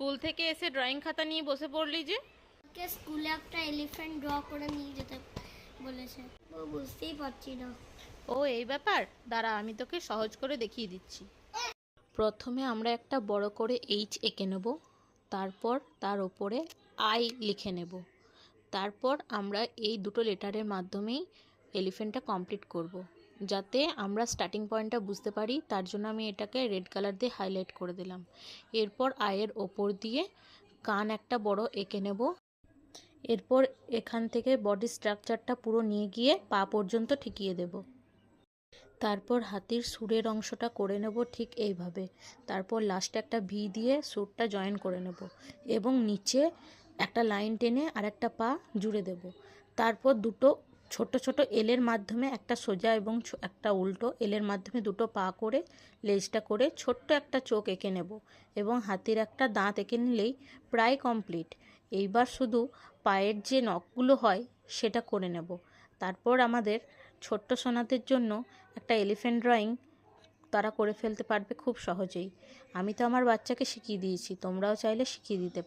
School থেকে এসে drawing খাতা নিয়ে বসে পড়লি যে? কে স্কুলে একটা এলিফ্যান্ট ড্র করে নিয়ে যেতে বলেছে, ও বুঝতেই পারছি না। ও এই ব্যাপার, দাঁড়া আমি তোকে সহজ করে দেখিয়ে দিচ্ছি। প্রথমে আমরা একটা বড় করে এইচ এঁকে নেব, তারপর তার ওপরে আই লিখে নেব। তারপর আমরা এই দুটো লেটারের মাধ্যমেই এলিফ্যান্টটা কমপ্লিট করব। যাতে আমরা স্টার্টিং পয়েন্টটা বুঝতে পারি তার জন্য আমি এটাকে রেড কালার দিয়ে হাইলাইট করে দিলাম। এরপর আয়ের ওপর দিয়ে কান একটা বড় এঁকে নেব। এরপর এখান থেকে বডি স্ট্রাকচারটা পুরো নিয়ে গিয়ে পা পর্যন্ত ঠেকিয়ে দেব। তারপর হাতির সুরের অংশটা করে নেব ঠিক এইভাবে। তারপর লাস্টে একটা ভি দিয়ে সুরটা জয়েন করে নেব এবং নিচে একটা লাইন টেনে আর একটা পা জুড়ে দেব। তারপর দুটো ছোট ছোট এলের মাধ্যমে, একটা সোজা এবং একটা উল্টো এলের মাধ্যমে দুটো পা করে লেজটা করে ছোট্ট একটা চোখ এঁকে নেব এবং হাতির একটা দাঁত এঁকে নিলেই প্রায় কমপ্লিট। এইবার শুধু পায়ের যে নখগুলো হয় সেটা করে নেব। তারপর আমাদের ছোট্ট সোনাদের জন্য একটা এলিফ্যান্ট ড্রয়িং তারা করে ফেলতে পারবে খুব সহজেই। আমি তো আমার বাচ্চাকে শিখিয়ে দিয়েছি, তোমরাও চাইলে শিখিয়ে দিতে পারো।